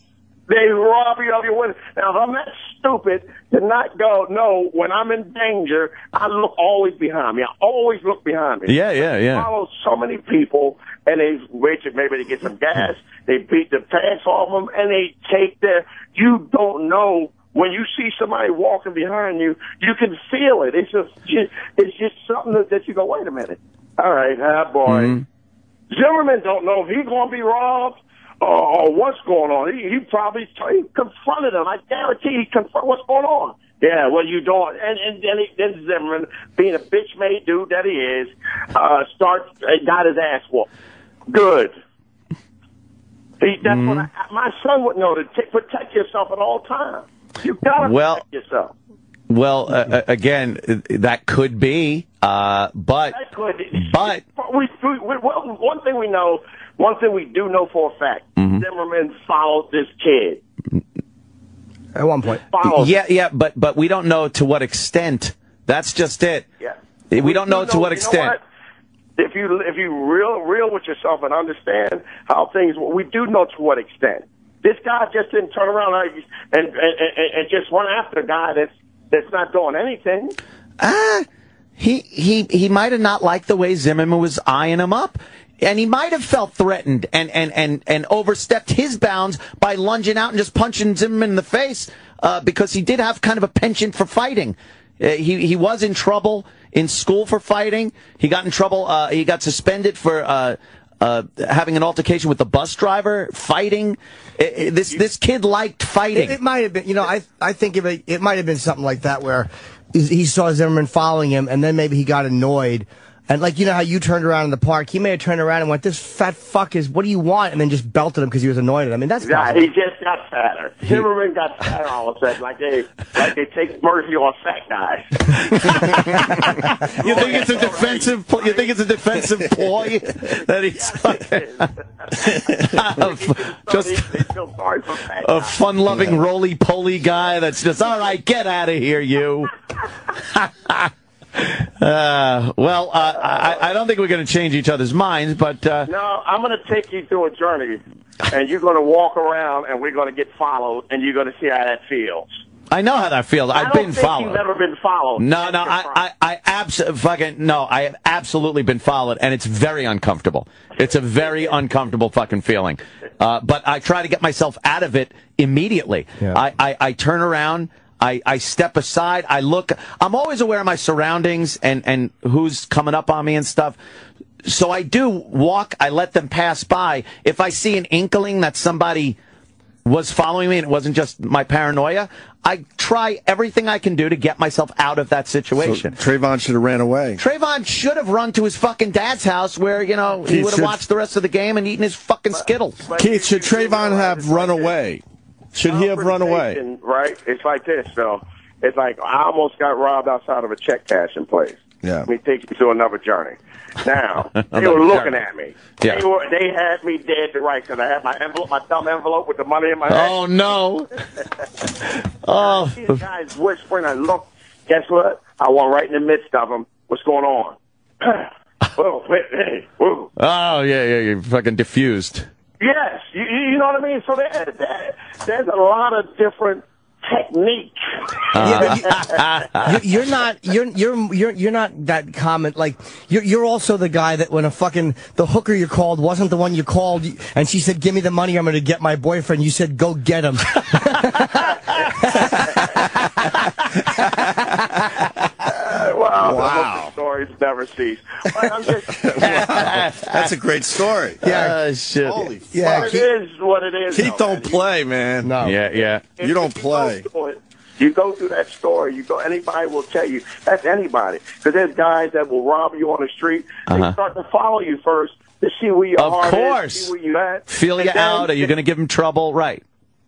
They rob you of your winning. Now, if I'm that stupid to not go, no, when I'm in danger, I look always behind me. I always look behind me. Yeah. I follow so many people, and they wait till maybe they get some gas, they beat the pants off them, and they take their, you don't know. When you see somebody walking behind you, you can feel it. It's just something that you go, wait a minute. All right, boy. Mm-hmm. Zimmerman don't know if he's going to be robbed or what's going on. He probably confronted him. I guarantee he confronted what's going on. Yeah, well, you don't. And then Zimmerman, being a bitch-made dude that he is, got his ass whooped. Good. That's what my son would know, to protect yourself at all times. You got to protect yourself. Well, again, that could be, but one thing we know, one thing we do know for a fact, Zimmerman followed this kid. At one point. But we don't know to what extent. That's just it. Yeah. We don't know to what extent. If you real with yourself and understand how things, we do know to what extent. This guy just didn't turn around and just run after a guy that's not doing anything. He might have not liked the way Zimmerman was eyeing him up. And he might have felt threatened and overstepped his bounds by lunging out and just punching Zimmerman in the face because he did have kind of a penchant for fighting. He was in trouble in school for fighting. He got in trouble. He got suspended for having an altercation with the bus driver, fighting. This kid liked fighting. It might have been, I think it might have been something like that where he saw Zimmerman following him, and then maybe he got annoyed. And how you turned around in the park, he may have turned around and went, "This fat fuck what do you want?" And then just belted him because he was annoyed at him. I mean, that's possible. He just got fatter. Zimmerman got fatter all of a sudden, like they take mercy on fat guys. You think it's a defensive? You think it's a defensive ploy that he's just a fun-loving roly-poly guy that's just all right. Get out of here, you. I don't think we're going to change each other's minds, but no, I'm going to take you through a journey, and you're going to walk around, and we're going to get followed, and you're going to see how that feels. I know how that feels. I've been followed. You've never been followed. No, I have absolutely been followed, and it's very uncomfortable. It's a very uncomfortable fucking feeling. But I try to get myself out of it immediately. Yeah. I turn around. I step aside. I look. I'm always aware of my surroundings and who's coming up on me and stuff. So I do walk. I let them pass by. If I see an inkling that somebody was following me and it wasn't just my paranoia, I try everything I can do to get myself out of that situation. So Trayvon should have ran away. Trayvon should have run to his fucking dad's house where, he would have watched the rest of the game and eaten his fucking Skittles. Keith, should Trayvon have run away? Should he have run away? Right? It's like this, though. It's like I almost got robbed outside of a check cashing place. Yeah. Let me take you to another journey. Now, they were looking at me. Yeah. They had me dead to rights, because I had my dumb envelope with the money in my hand. Oh, no. The guys whispering. I look. Guess what? I walk right in the midst of them. What's going on? Whoa, hey, whoa. Oh, yeah, you're fucking diffused. Yes, you know what I mean? So there's a lot of different techniques. You're not that common. Like you're also the guy that when the hooker you called wasn't the one you called, and she said, "Give me the money, I'm going to get my boyfriend." You said, "Go get him." Wow. Stories never cease. That's a great story. Yeah. Shit. Holy fuck. Yeah, it is what it is. Keith don't play, man. No. Yeah. You don't play. You go through that story. Anybody will tell you. That's anybody. Because there's guys that will rob you on the street. They start to follow you first to see where your heart is, see where you at. Feel you out. Are you going to give them trouble? Right.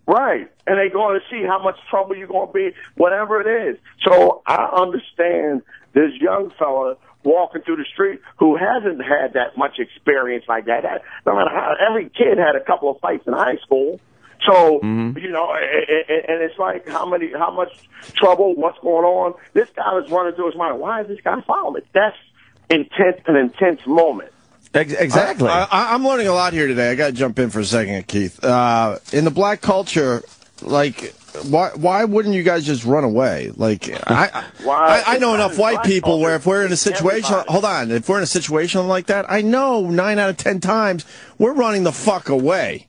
Right. And they're going to see how much trouble you're going to be, whatever it is. So I understand this young fella walking through the street who hasn't had that much experience like that. No matter how, every kid had a couple of fights in high school. So, and it's like how much trouble, what's going on. This guy was running through his mind. Why is this guy following me? That's an intense moment. Exactly. I'm learning a lot here today. I got to jump in for a second, Keith. In the black culture, like, why wouldn't you guys just run away? Like, I know enough white people where if we're in a situation, if we're in a situation like that, I know 9 out of 10 times we're running the fuck away.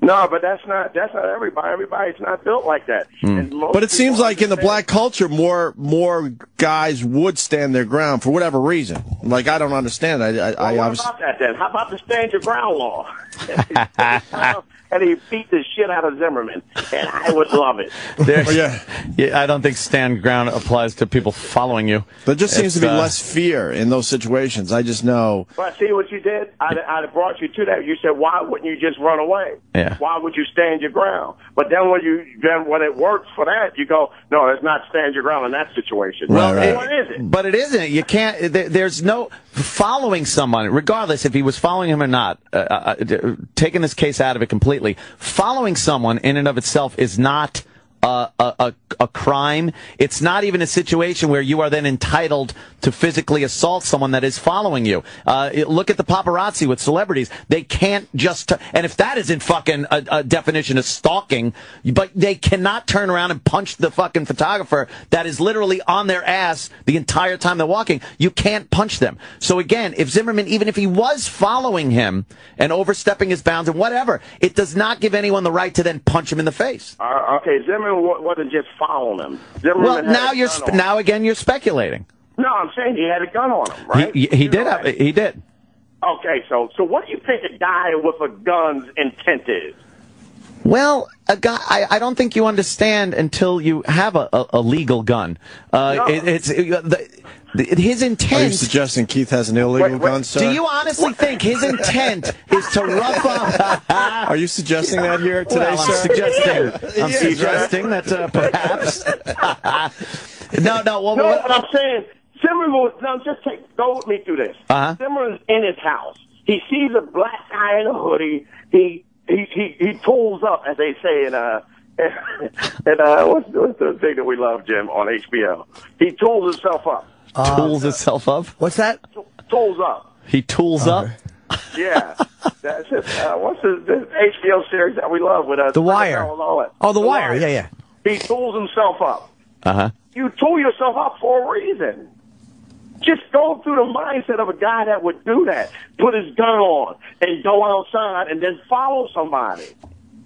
No, but that's not everybody. Everybody's not built like that. But it seems like in the black culture, more guys would stand their ground for whatever reason. Like, I don't understand. What about that then? How about the stand your ground law? And he beat the shit out of Zimmerman, and I would love it. I don't think stand ground applies to people following you. There just seems to be less fear in those situations. I just know. But see what you did? I'd have brought you to that. You said, why wouldn't you just run away? Yeah. Why would you stand your ground? But then when it works for that, you go, no, it's not stand your ground in that situation. Well, what is it? But it isn't. You can't. There's no following someone, regardless if he was following him or not. Taking this case out of it completely. Following someone in and of itself is not a crime. It's not even a situation where you are then entitled to physically assault someone that is following you. Look at the paparazzi with celebrities. They can't just, and if that isn't fucking a definition of stalking, but they cannot turn around and punch the fucking photographer that is literally on their ass the entire time they're walking. You can't punch them. So again, if Zimmerman, even if he was following him and overstepping his bounds and whatever, it does not give anyone the right to then punch him in the face. Okay, Zimmerman wasn't just following him. Well, now again you're speculating. No, I'm saying he had a gun on him, right? He did. He did. Okay, so what do you think a guy with a gun's intent is? Well, a guy, I don't think you understand until you have a legal gun. No. His intent. Are you suggesting Keith has an illegal gun, sir? Do you honestly think his intent is to rough up? Are you suggesting that here today, well, sir? I'm suggesting that perhaps. No. What I'm saying, Zimmerman. Now, go with me through this. Zimmerman's in his house. He sees a black guy in a hoodie. He tools up, as they say in what's the thing that we love, Jim, on HBO? He tools himself up. Tools himself up? What's that? Tools up. He tools up? Yeah. That's it. What's the HBO series that we love with us? The Wire. Oh, The Wire. Yeah. He tools himself up. Uh-huh. You tool yourself up for a reason. Just go through the mindset of a guy that would do that. Put his gun on and go outside and then follow somebody.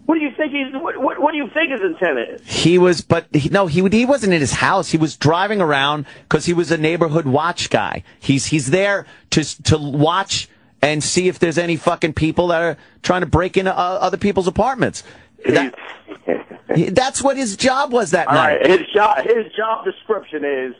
What do you think what do you think his intent is? He wasn't in his house. He was driving around because he was a neighborhood watch guy. He's there to watch and see if there's any fucking people that are trying to break into other people's apartments. That's what his job was that night. Right. His job description is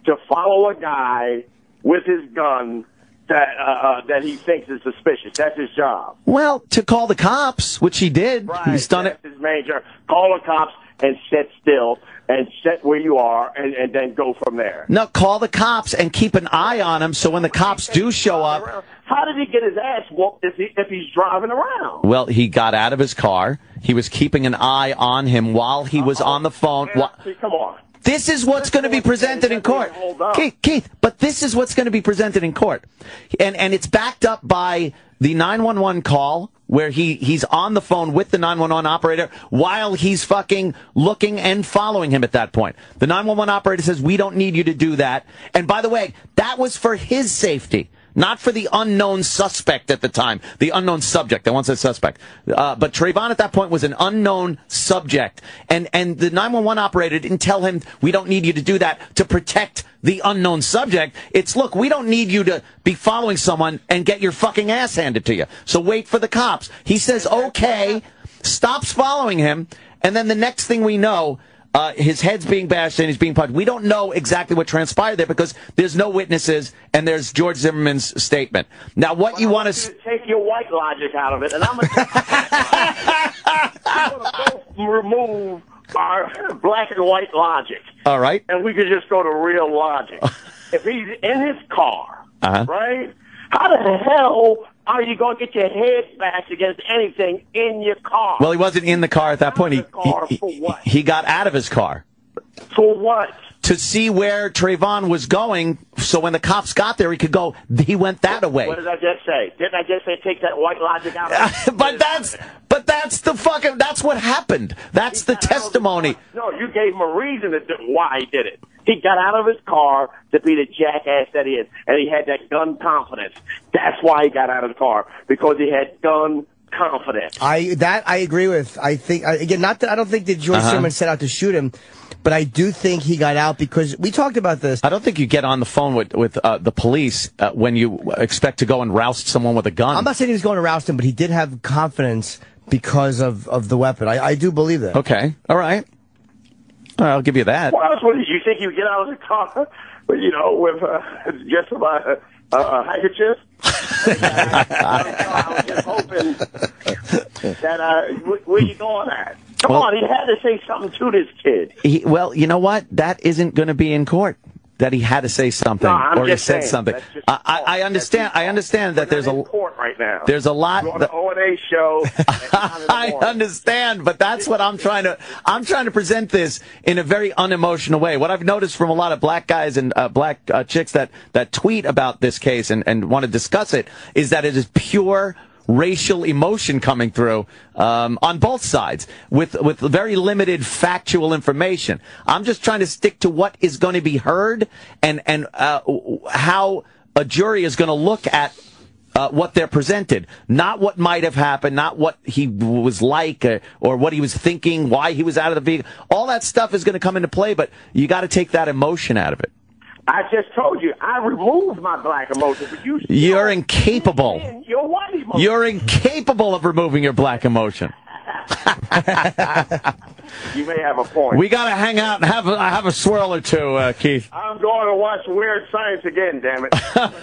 to follow a guy with his gun that he thinks is suspicious. That's his job. Well, to call the cops, which he did. Right. He's done it. His major. Call the cops and sit still and sit where you are and then go from there. No, call the cops and keep an eye on him so when the cops do show up. How did he get his ass whooped if he's driving around? Well, he got out of his car. He was keeping an eye on him while he was on the phone. Come on. This is what's going to be presented in court. Keith, but this is what's going to be presented in court. And it's backed up by the 911 call where he's on the phone with the 911 operator while he's fucking looking and following him at that point. The 911 operator says, we don't need you to do that. And by the way, that was for his safety. Not for the unknown suspect at the time. The unknown subject. I once said suspect. But Trayvon at that point was an unknown subject. And the 911 operator didn't tell him, we don't need you to do that to protect the unknown subject. It's, look, we don't need you to be following someone and get your fucking ass handed to you. So wait for the cops. He says, okay, stops following him. And then the next thing we know, his head's being bashed and he's being punched. We don't know exactly what transpired there because there's no witnesses and there's George Zimmerman's statement. Now, what you want to take your white logic out of it, and I'm going to remove our black and white logic. All right, and we could just go to real logic. If he's in his car, right? How the hell are you going to get your head bashed against anything in your car? Well, he wasn't in the car at that point. He got out of his car. For what? To see where Trayvon was going, so when the cops got there, he could go, he went that way. What did I just say? Didn't I just say take that white logic out of it? But that's what happened. That's the testimony. No, you gave him a reason why he did it. He got out of his car to be the jackass that he is, and he had that gun confidence. That's why he got out of the car, because he had gun confidence. I agree with. I think again, not that I don't think that George Zimmerman set out to shoot him, but I do think he got out because we talked about this. I don't think you get on the phone with the police when you expect to go and roust someone with a gun. I'm not saying he was going to roust him, but he did have confidence because of the weapon. I do believe that. Okay, all right. I'll give you that. Well, you think you get out of the car, with just about a handkerchief? I was just hoping that where you going at? Come on, he had to say something to this kid. Well, you know what? That isn't going to be in court. That he had to say something, or he said something. I understand. I understand that there's a court right now. There's a lot. On the O&A show. I understand, but that's what I'm trying to. I'm trying to present this in a very unemotional way. What I've noticed from a lot of black guys and black chicks that tweet about this case and want to discuss it is that it is pure racial emotion coming through on both sides with very limited factual information. I'm just trying to stick to what is going to be heard and how a jury is going to look at what they're presented, not what might have happened, not what he was like or what he was thinking, why he was out of the vehicle. All that stuff is going to come into play, but you got to take that emotion out of it. I just told you, I removed my black emotion, but you're incapable. Your white emotion. You're incapable of removing your black emotion. You may have a point. We got to hang out and have a swirl or two, Keith. I'm going to watch Weird Science again, damn it.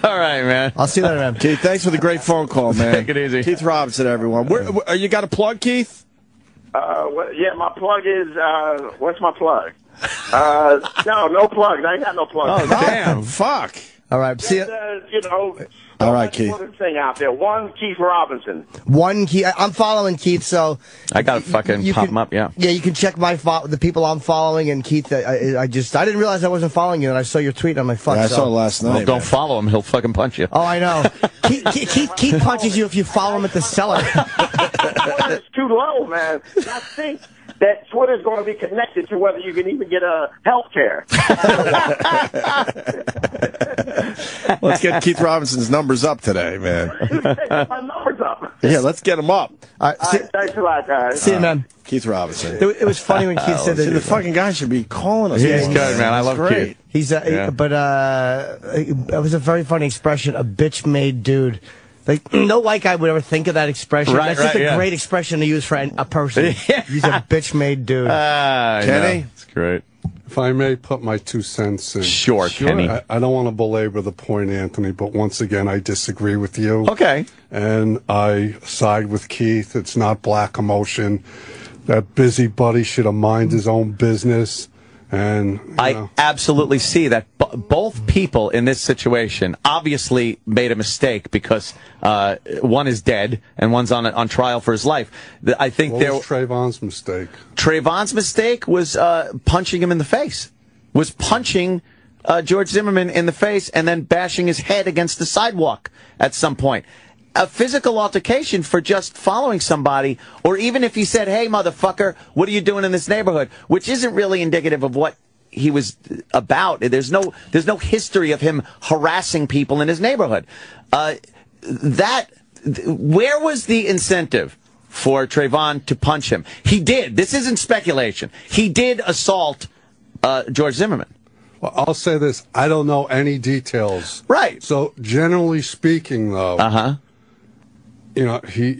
All right, man. I'll see you later, man. Keith, thanks for the great phone call, man. Take it easy. Keith Robinson, everyone. You got a plug, Keith? Yeah, my plug is, what's my plug? No plugs. I ain't got no plugs. Oh, damn. Fuck. All right, see you. All right, Keith. Put a thing out there. One Keith Robinson. One Keith. I'm following Keith, so I gotta fucking pop him up. Yeah. Yeah, you can check the people I'm following, and Keith. I didn't realize I wasn't following you, and I saw your tweet. I'm like, fuck. Yeah, I saw it last night. Well, don't follow him. He'll fucking punch you. Oh, I know. Keith punches you if you follow him at the cellar. It's too low, man. I think that Twitter's going to be connected to whether you can even get health care. Let's get Keith Robinson's numbers up today, man. My numbers up. Yeah, let's get them up. All right, thanks a lot, guys. See you, man. Keith Robinson. It was funny when Keith said that. The fucking guy should be calling us. He's good, man. I love great. Keith. But it was a very funny expression, a bitch-made dude. Like, no white guy would ever think of that expression. Right, That's just a great expression to use for a person. He's a bitch-made dude. Kenny? It's great. If I may put my 2 cents in. Sure, Kenny. I don't want to belabor the point, Anthony, but once again, I disagree with you. Okay. And I side with Keith. It's not black emotion. That busybody should have minded his own business. And I absolutely see that both people in this situation obviously made a mistake because one is dead and one's on trial for his life. I think what was Trayvon's mistake? Trayvon's mistake was punching him in the face. Was punching George Zimmerman in the face and then bashing his head against the sidewalk at some point. A physical altercation for just following somebody, or even if he said, "Hey, motherfucker, what are you doing in this neighborhood?" which isn't really indicative of what he was about. There's no history of him harassing people in his neighborhood. Where was the incentive for Trayvon to punch him? He did. This isn't speculation. He did assault George Zimmerman. Well, I'll say this: I don't know any details. Right. So, generally speaking, though, you know, he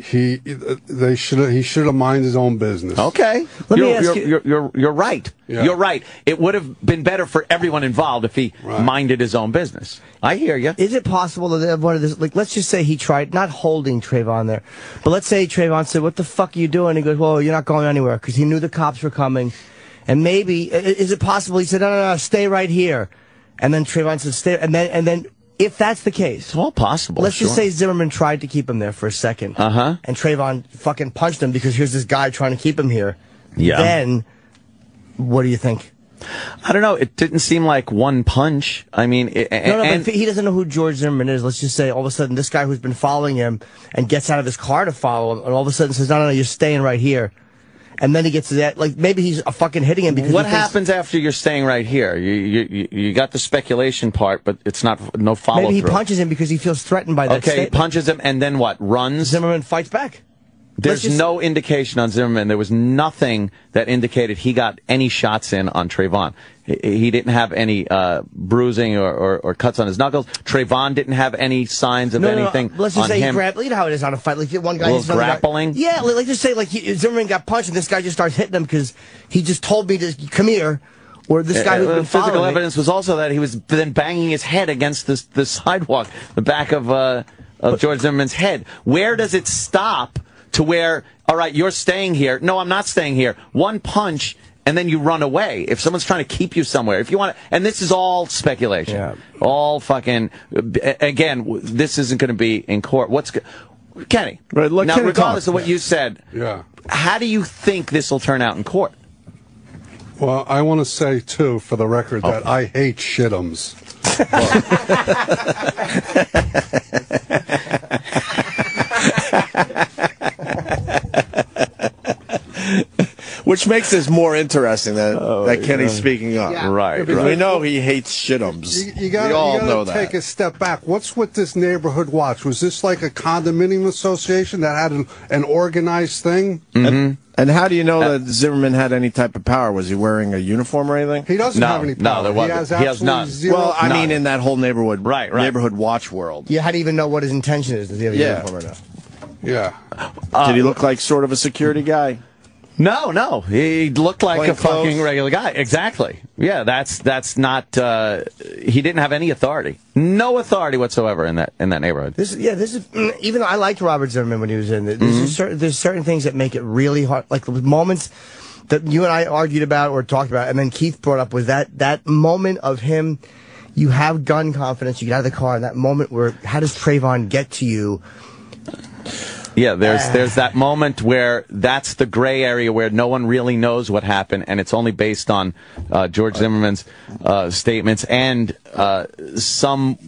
should have minded his own business. Okay, you're right. Yeah. You're right. It would have been better for everyone involved if he minded his own business. I hear you. Is it possible that one of this, like, let's just say he tried, not holding Trayvon there, but let's say Trayvon said, "What the fuck are you doing?" He goes, "Well, you're not going anywhere," because he knew the cops were coming, and maybe is it possible he said, "No, stay right here," and then Trayvon said, "Stay," and then. If that's the case, it's all possible. Let's just say Zimmerman tried to keep him there for a second, and Trayvon fucking punched him because here's this guy trying to keep him here. Yeah. Then, what do you think? I don't know. It didn't seem like one punch. I mean, but he doesn't know who George Zimmerman is. Let's just say all of a sudden this guy who's been following him and gets out of his car to follow him, and all of a sudden says, "No, you're staying right here." And then he gets to that, like, maybe he's fucking hitting him because what happens after you're staying right here? You got the speculation part, but it's no follow-through. Maybe he punches him because he feels threatened by that statement. He punches him, and then what? Runs? Zimmerman fights back. There's no indication on Zimmerman. There was nothing that indicated he got any shots in on Trayvon. He didn't have any bruising or cuts on his knuckles. Trayvon didn't have any signs of anything. Let's just on say him. you know how it is on a fight. Like one guy, grappling. Yeah, like just say Zimmerman got punched and this guy just starts hitting him because he just told me to come here. Or this guy who's been physical evidence was also that he was then banging his head against the sidewalk, the back of George Zimmerman's head. Where does it stop to where, all right, you're staying here? No, I'm not staying here. One punch, and then you run away. If someone's trying to keep you somewhere, if you want to, and this is all speculation. Yeah. All fucking, again, this isn't going to be in court. Kenny, right, now Kenny regardless of what you said, how do you think this will turn out in court? Well, I want to say, too, for the record, that I hate shit'ems. Which makes this more interesting that Kenny's speaking up. Yeah. Right. We know he hates shit'ems. You gotta, we all know that. Take a step back. What's with this neighborhood watch? Was this like a condominium association that had an organized thing? Mm-hmm. And how do you know that Zimmerman had any type of power? Was he wearing a uniform or anything? He doesn't have any power. No, there wasn't. He has none. zero. Well, I mean, in that whole neighborhood watch world. Yeah, how do you even know what his intention is? Does he have a uniform or not? Yeah. Did he look like sort of a security guy? No. He looked like Plain a fucking clothes? regular guy. Exactly. Yeah, that's not. He didn't have any authority. No authority whatsoever in that neighborhood. This is even though I liked Robert Zimmerman when he was in it. There's certain things that make it really hard. Like the moments that you and I argued about or talked about, and then Keith brought up was that moment of him. You have gun confidence. You get out of the car, and that moment where how does Trayvon get to you? Yeah, there's that moment where that's the gray area where no one really knows what happened, and it's only based on George Zimmerman's statements and some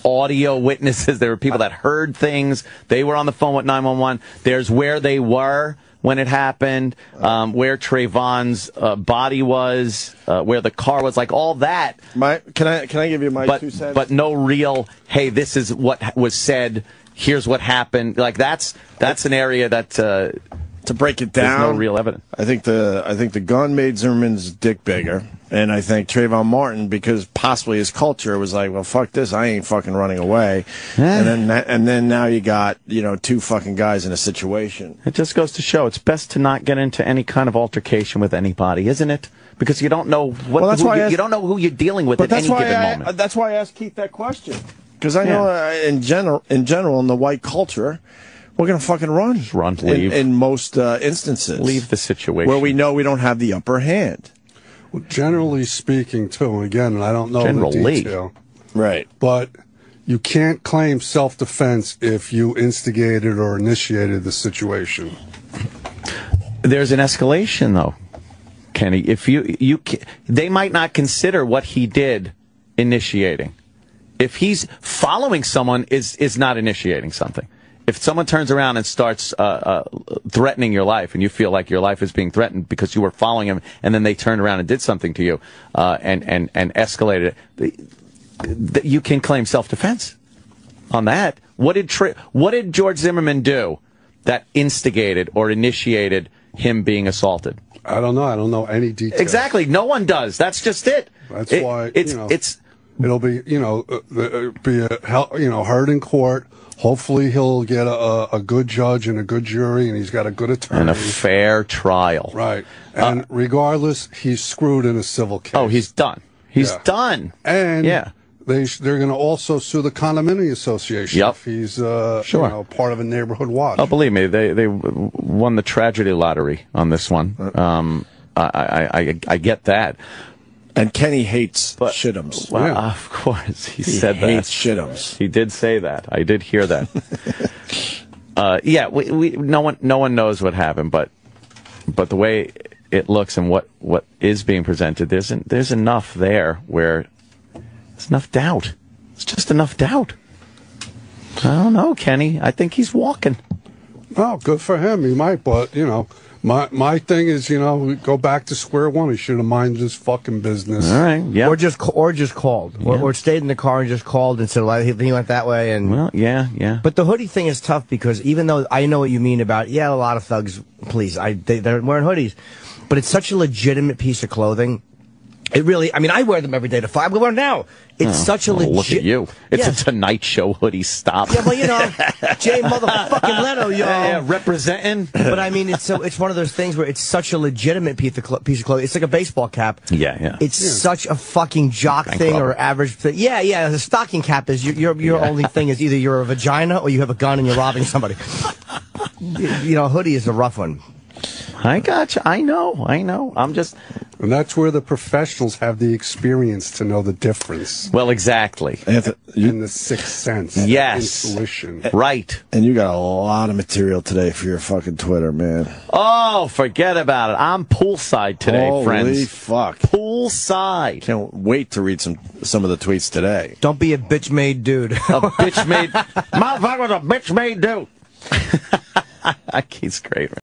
audio witnesses. There were people that heard things. They were on the phone with 911. There's where they were when it happened, where Trayvon's body was, where the car was, like all that. Can I give you my 2 cents? But no real, hey, this is what was said. Here's what happened. Like that's an area that to break it down, there's no real evidence. I think the gun made Zimmerman's dick bigger, and I think Trayvon Martin, because possibly his culture was like, well, fuck this, I ain't fucking running away, and then now you got 2 fucking guys in a situation. It just goes to show it's best to not get into any kind of altercation with anybody, isn't it? Because you don't know you don't know who you're dealing with at any given moment. That's why I asked Keith that question. Because I know in general in the white culture, we're going to fucking run. Just run, leave. In most instances. Leave the situation. Where we know we don't have the upper hand. Well, generally speaking, too, again, and I don't know the detail. Right. But you can't claim self-defense if you instigated or initiated the situation. There's an escalation, though, Kenny. If they might not consider what he did initiating. If he's following someone, is not initiating something. If someone turns around and starts threatening your life, and you feel like your life is being threatened because you were following him, and then they turned around and did something to you, and escalated it, you can claim self-defense on that. What did George Zimmerman do that instigated or initiated him being assaulted? I don't know. I don't know any details. Exactly. No one does. That's just it. That's why it'll be heard in court. Hopefully he'll get a good judge and a good jury, and he's got a good attorney. And a fair trial. Right. And regardless, he's screwed in a civil case. Oh, he's done. He's done. And they're going to also sue the condominium association if he's part of a neighborhood watch. Oh, believe me, they won the tragedy lottery on this one. I get that. And Kenny hates shit'ems. Well, of course, he said that. He hates shit'ems. He did say that. I did hear that. No one knows what happened, but the way it looks and what is being presented, there's enough there where there's enough doubt. It's just enough doubt. I don't know, Kenny. I think he's walking. Oh, good for him. He might, but, you know, my thing is, you know, go back to square one. He should have minded his fucking business. All right, yeah. Or just called. Or stayed in the car and just called and said, well, he went that way. And Well, yeah. But the hoodie thing is tough because even though I know what you mean about, a lot of thugs, please, they're wearing hoodies. But it's such a legitimate piece of clothing. It really, I mean, I wear them every day to fight. I wear them now. It's such a legit. Look at you. It's a Tonight Show hoodie. Stop. Yeah, well, you know, Jay motherfucking Leno, y'all. Yeah, representing. But I mean, it's one of those things where it's such a legitimate piece of clothing. It's like a baseball cap. Yeah. It's such a fucking jock thing or average thing. Yeah. The stocking cap is your only thing is either you're a vagina or you have a gun and you're robbing somebody. You know, hoodie is a rough one. I gotcha. I know. I'm just. And that's where the professionals have the experience to know the difference. Well, exactly. In the sixth sense. Yes. Intuition. Right. And you got a lot of material today for your fucking Twitter, man. Oh, forget about it. I'm poolside today, friends. Holy fuck. Poolside. Can't wait to read some of the tweets today. Don't be a bitch-made dude. A bitch-made... Motherfucker was a bitch-made dude. He's great, man.